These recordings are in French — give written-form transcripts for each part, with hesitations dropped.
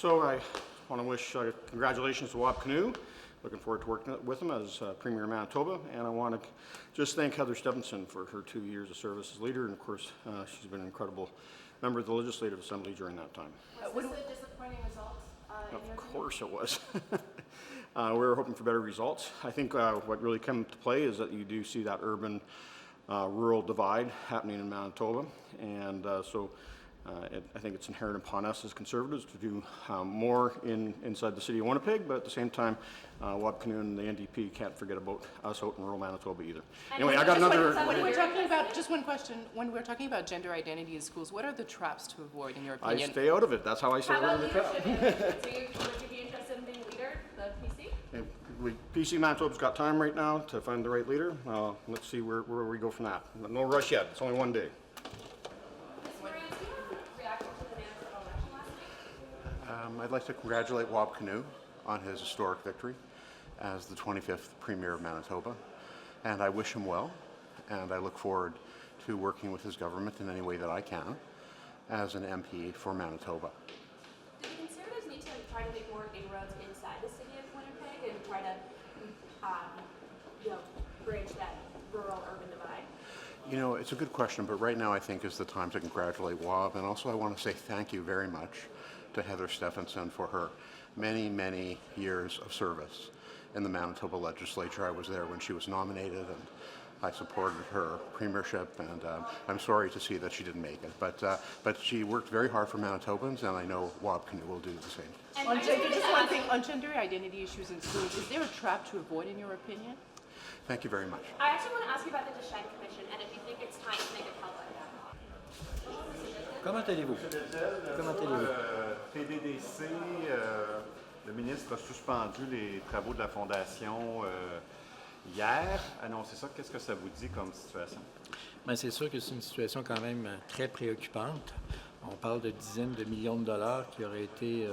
So I want to wish congratulations to Kinew. Looking forward to working with him as Premier of Manitoba. And I want to just thank Heather Stephenson for her 2 years of service as leader. And of course, she's been an incredible member of the Legislative Assembly during that time. Was this a disappointing result? Of course it was. We were hoping for better results. I think what really came to play is that you do see that urban rural divide happening in Manitoba. And I think it's inherent upon us as Conservatives to do more inside the city of Winnipeg, but at the same time, Kinew and the NDP can't forget about us out in rural Manitoba either. Anyway, I got another... When we're talking about, just one question, when we're talking about gender identity in schools, what are the traps to avoid, in your opinion? I stay out of it. That's how I say we're in the trap. Would you be interested in being leader, the PC? PC Manitoba's got time right now to find the right leader. Let's see where we go from that. No rush yet. It's only one day. I'd like to congratulate Kinew on his historic victory as the 25th Premier of Manitoba, and I wish him well, and I look forward to working with his government in any way that I can as an MP for Manitoba. Do the Conservatives need to try to make more inroads inside the city of Winnipeg and try to bridge that rural-urban divide? You know, it's a good question, but right now I think is the time to congratulate Wab, and also I want to say thank you very much to Heather Stephenson for her many, many years of service in the Manitoba legislature. I was there when she was nominated, and I supported her premiership, and I'm sorry to see that she didn't make it. But she worked very hard for Manitobans, and I know Kinew will do the same. On just one thing, on gender identity issues in schools, is there a trap to avoid, in your opinion? Thank you very much. I actually want to ask you about the Suspend Commission and if you think it's time to make it public. Comment allez-vous? Comment allez-vous? TDDC, le ministre a suspendu les travaux de la Fondation hier. Annoncé ça, qu'est-ce que ça vous dit comme situation? Bien, c'est sûr que c'est une situation quand même très préoccupante. On parle de dizaines de millions de dollars qui auraient été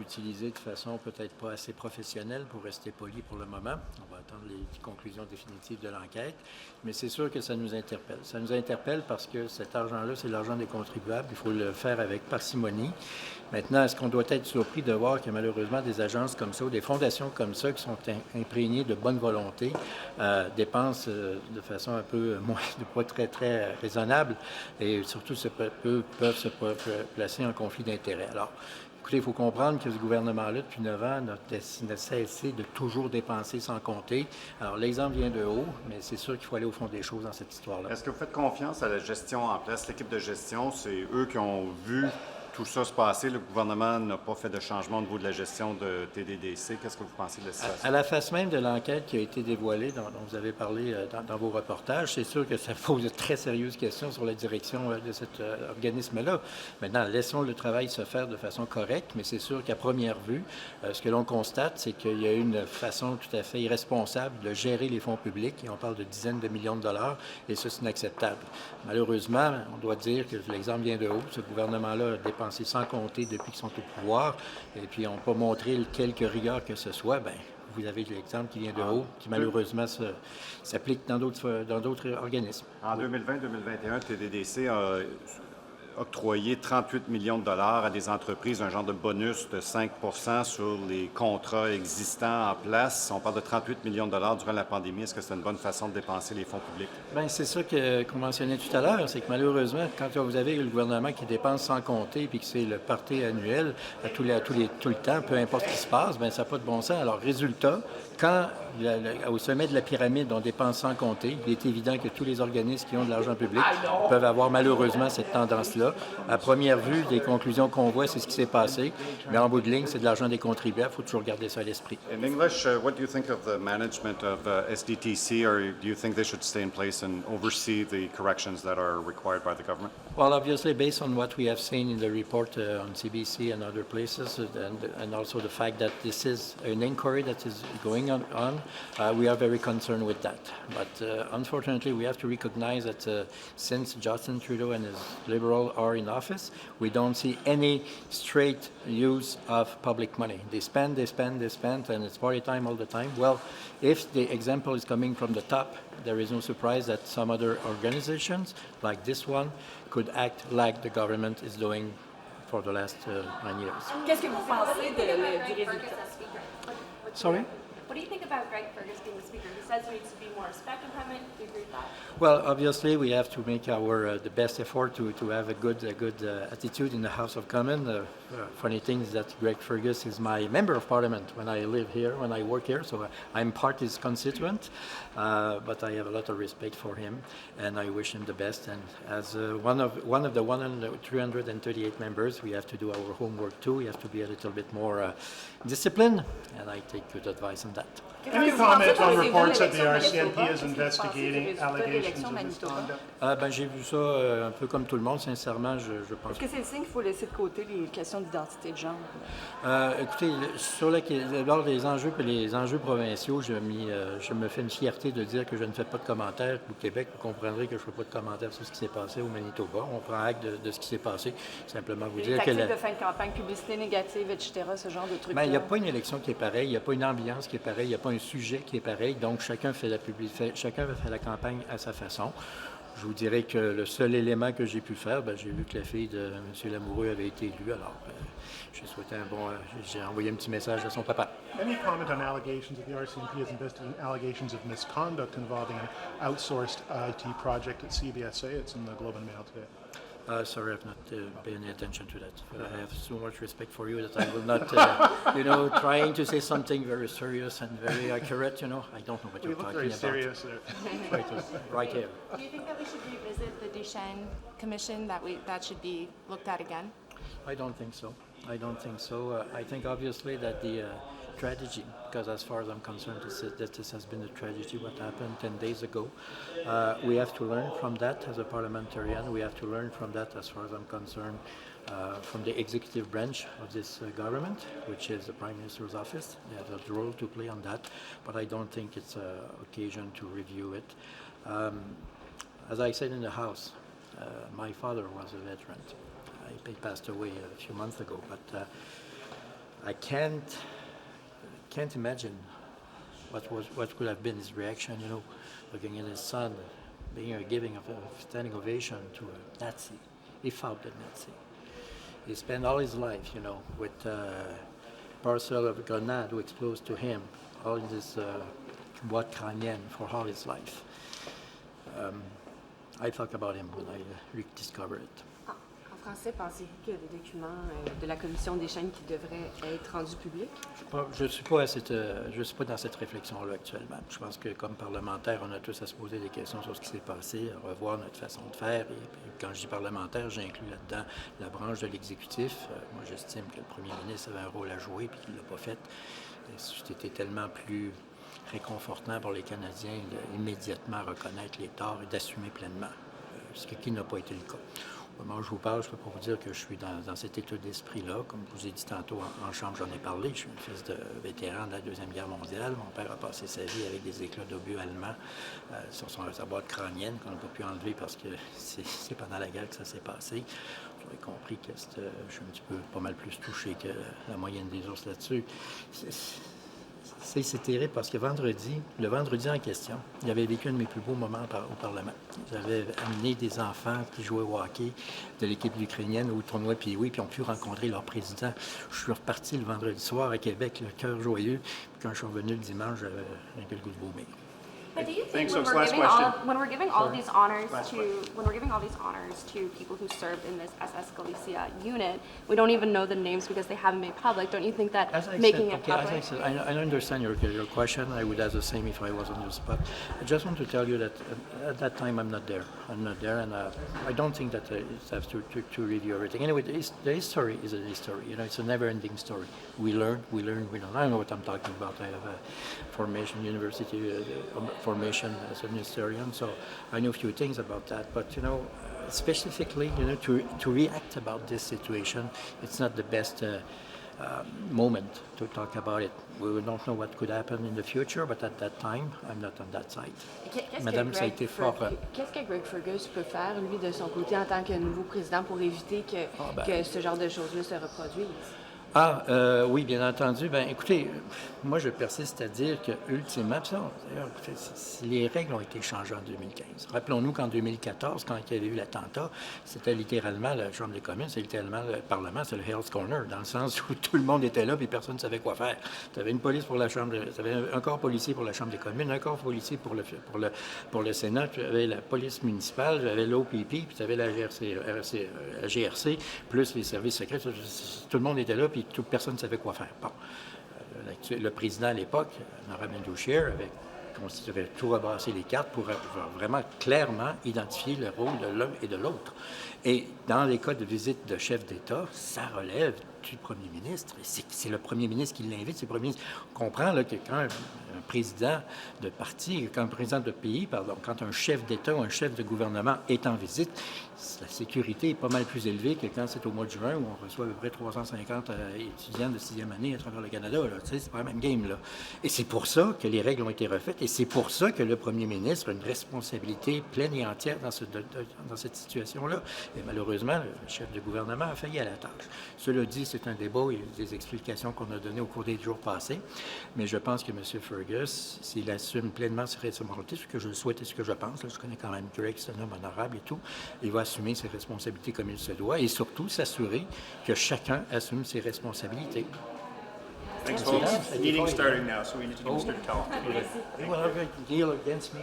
utilisés de façon peut-être pas assez professionnelle, pour rester poli pour le moment. On va attendre les conclusions définitives de l'enquête. Mais c'est sûr que ça nous interpelle. Ça nous interpelle parce que cet argent-là, c'est l'argent des contribuables. Il faut le faire avec parcimonie. Maintenant, est-ce qu'on doit être surpris de voir que malheureusement des agences comme ça ou des fondations comme ça qui sont imprégnées de bonne volonté dépensent de façon un peu moins, pas très, très raisonnable et surtout peuvent se placer en conflit d'intérêts. Alors, écoutez, il faut comprendre que ce gouvernement-là, depuis 9 ans, n'a cessé de toujours dépenser sans compter. Alors, l'exemple vient de haut, mais c'est sûr qu'il faut aller au fond des choses dans cette histoire-là. Est-ce que vous faites confiance à la gestion en place, l'équipe de gestion? C'est eux qui ont vu tout ça se passer. Le gouvernement n'a pas fait de changement au niveau de la gestion de TDDC. Qu'est-ce que vous pensez de la situation? À la face même de l'enquête qui a été dévoilée, dont vous avez parlé dans vos reportages, c'est sûr que ça pose de très sérieuses questions sur la direction de cet organisme-là. Maintenant, laissons le travail se faire de façon correcte, mais c'est sûr qu'à première vue, ce que l'on constate, c'est qu'il y a une façon tout à fait irresponsable de gérer les fonds publics, et on parle de dizaines de millions de dollars, et ça, c'est inacceptable. Malheureusement, on doit dire que l'exemple vient de haut. Ce gouvernement-là a dépensé sans compter depuis qu'ils sont au pouvoir, et puis on n'a pas montré quelque rigueur que ce soit. Bien, vous avez l'exemple qui vient de haut, qui malheureusement s'applique dans d'autres organismes. En 2020-2021, TDDC a octroyé 38 millions de dollars à des entreprises, un genre de bonus de 5 % sur les contrats existants en place. On parle de 38 millions de dollars durant la pandémie. Est-ce que c'est une bonne façon de dépenser les fonds publics? Bien, c'est ça qu'on mentionnait tout à l'heure, c'est que malheureusement, quand vous avez le gouvernement qui dépense sans compter puis que c'est le party annuel tout le temps, peu importe ce qui se passe, bien, ça n'a pas de bon sens. Alors, résultat, quand au sommet de la pyramide, on dépense sans compter, il est évident que tous les organismes qui ont de l'argent public peuvent avoir malheureusement cette tendance-là. À première vue, les conclusions qu'on voit, c'est ce qui s'est passé, mais en bout de ligne, c'est de l'argent des contribuables. Il faut toujours garder ça à l'esprit. In English, what do you think of the management of SDTC, or do you think they should stay in place and oversee the corrections that are required by the government? Well, obviously, based on what we have seen in the report on CBC and other places, and also the fact that this is an inquiry that is going on, we are very concerned with that. But unfortunately, we have to recognize that since Justin Trudeau and his Liberal are in office, we don't see any straight use of public money. They spend, and it's party time all the time. Well, if the example is coming from the top, there is no surprise that some other organizations, like this one, could act like the government is doing for the last 9 years. Qu'est-ce que vous pensez du Greg résultat? Fergus as speaker? Sorry? What do you think about Greg Fergus being the speaker? He says there needs to be more respect in Parliament. Do you agree with that? Well, obviously, we have to make our the best effort to have a good attitude in the House of Commons. Funny thing is that Greg Fergus is my member of Parliament when I live here, when I work here, so I'm part his constituent. But I have a lot of respect for him, and I wish him the best. And as one of the 338 members, we have to do our homework too. We have to be a little bit more disciplined, and I take good advice on that. Any comment on reports that the RCMP is investigating allegations of misconduct? Ben, j'ai vu ça un peu comme tout le monde, sincèrement, je pense. Est-ce que c'est le signe qu'il faut laisser de côté les questions d'identité de genre? Écoutez, lors des enjeux et les enjeux provinciaux, je me fais une fierté de dire que je ne fais pas de commentaires. Au Québec, vous comprendrez que je ne fais pas de commentaires sur ce qui s'est passé au Manitoba. On prend acte de ce qui s'est passé. Simplement vous Les dire que... tactiques de fin de campagne, publicité négative, etc., ce genre de trucs. Ben, il n'y a pas une élection qui est pareille, il n'y a pas une ambiance qui est pareille, il n'y a pas un sujet qui est pareil. Donc, chacun fait la campagne à sa façon. Je vous dirais que le seul élément que j'ai pu faire, ben, j'ai vu que la fille de M. Lamoureux avait été élue. Alors, j'ai souhaité j'ai envoyé un petit message à son papa. Any comment on allegations that the RCMP is investigating allegations of misconduct involving an outsourced IT project at CBSA? It's in the Globe and Mail today. Sorry, I've not paid any attention to that. I have so much respect for you that I will not, trying to say something very serious and very accurate, I don't know what You you're look talking very about. serious there. Right here. Do you think that we should revisit the Duchesne Commission, that should be looked at again? I don't think so. I think obviously that the tragedy, because as far as I'm concerned, this has been a tragedy, what happened 10 days ago. We have to learn from that as a parliamentarian. We have to learn from that, as far as I'm concerned, from the executive branch of this government, which is the Prime Minister's office. They have a role to play on that, but I don't think it's an occasion to review it. As I said in the House, my father was a veteran. He passed away a few months ago, but I can't imagine what could have been his reaction, looking at his son giving a standing ovation to a Nazi. He fought the Nazi. He spent all his life, with parcel of grenade who exposed to him, all in this boîte crânienne for all his life. I thought about him when I rediscovered it. En français, pensez-vous qu'il y a des documents de la commission des chaînes qui devraient être rendus publics? Je ne suis pas dans cette réflexion-là actuellement. Je pense que comme parlementaire, on a tous à se poser des questions sur ce qui s'est passé, à revoir notre façon de faire. Et quand je dis parlementaire, j'inclus là-dedans la branche de l'exécutif. Moi, j'estime que le premier ministre avait un rôle à jouer et qu'il ne l'a pas fait. C'était tellement plus réconfortant pour les Canadiens d'immédiatement reconnaître les torts et d'assumer pleinement, ce qui n'a pas été le cas. Au moment où je vous parle, je ne peux pas vous dire que je suis dans cet état d'esprit-là. Comme je vous ai dit tantôt en chambre, j'en ai parlé. Je suis un fils de vétéran de la Deuxième Guerre mondiale. Mon père a passé sa vie avec des éclats d'obus allemands sur sa boîte crânienne qu'on n'a pas pu enlever parce que c'est pendant la guerre que ça s'est passé. J'aurais compris que je suis un petit peu pas mal plus touché que la moyenne des ours là-dessus. C'est terrible parce que le vendredi en question, j'avais vécu un de mes plus beaux moments au Parlement. J'avais amené des enfants qui jouaient au hockey de l'équipe ukrainienne au tournoi puis ils ont pu rencontrer leur président. Je suis reparti le vendredi soir à Québec, le cœur joyeux. Puis quand je suis revenu le dimanche, j'avais un peu le goût de vomir. But do you think Thanks, when folks. we're, Last giving question. when we're giving all these honors to people who served in this SS Galicia unit, we don't even know the names because they haven't made public? Don't you think that making it public? As I said, I understand your question. I would ask the same if I was on your spot. I just want to tell you that at that time I'm not there, and I don't think that it has to review everything. Anyway, the history is a history. It's a never-ending story. We learn. I don't know what I'm talking about. I have a university formation as an historian, so I know a few things about that. But specifically, to react about this situation, it's not the best moment to talk about it. We don't know what could happen in the future, but at that time, I'm not on that side. Madame, ça a été fort. Qu'est-ce que Greg Fergus peut faire, lui, de son côté, en tant que nouveau président, pour éviter que ce genre de choses-là se reproduisent? Oui, bien entendu. Ben, écoutez, moi, je persiste à dire que, ultimement, d'ailleurs, les règles ont été changées en 2015. Rappelons-nous qu'en 2014, quand il y avait eu l'attentat, c'était littéralement la Chambre des communes, c'est littéralement le Parlement, c'est le Hell's Corner, dans le sens où tout le monde était là et personne ne savait quoi faire. Tu avais une police pour la Chambre, tu avais un corps policier pour la Chambre des communes, un corps policier pour le Sénat, tu avais la police municipale, tu avais l'OPP, puis tu avais la GRC, plus les services secrets. Tout le monde était là, puis personne ne savait quoi faire. Bon. Le président à l'époque, Laurent Boucher, avait tout rebrassé les cartes pour vraiment clairement identifier le rôle de l'un et de l'autre. Et dans les cas de visite de chef d'État, ça relève du premier ministre. C'est le premier ministre qui l'invite. C'est le premier ministre. On comprend là, que quand un président de parti, quand un président de pays, pardon, quand un chef d'État ou un chef de gouvernement est en visite, la sécurité est pas mal plus élevée que quand c'est au mois de juin où on reçoit à peu près 350 étudiants de 6e année à travers le Canada. Tu sais, c'est pas la même game, là. Et c'est pour ça que les règles ont été refaites et c'est pour ça que le premier ministre a une responsabilité pleine et entière dans cette situation-là. Et malheureusement, le chef de gouvernement a failli à la tâche. Cela dit, c'est un débat et des explications qu'on a données au cours des jours passés. Mais je pense que M. Fergus, s'il assume pleinement ses responsabilités, ce que je souhaite et ce que je pense, là, je connais quand même Greg, c'est un homme honorable et tout, il va assumer ses responsabilités comme il se doit et surtout s'assurer que chacun assume ses responsabilités. Thanks, folks. Meeting's starting now, so we need to give Mr. Deltell. Well, deal against me.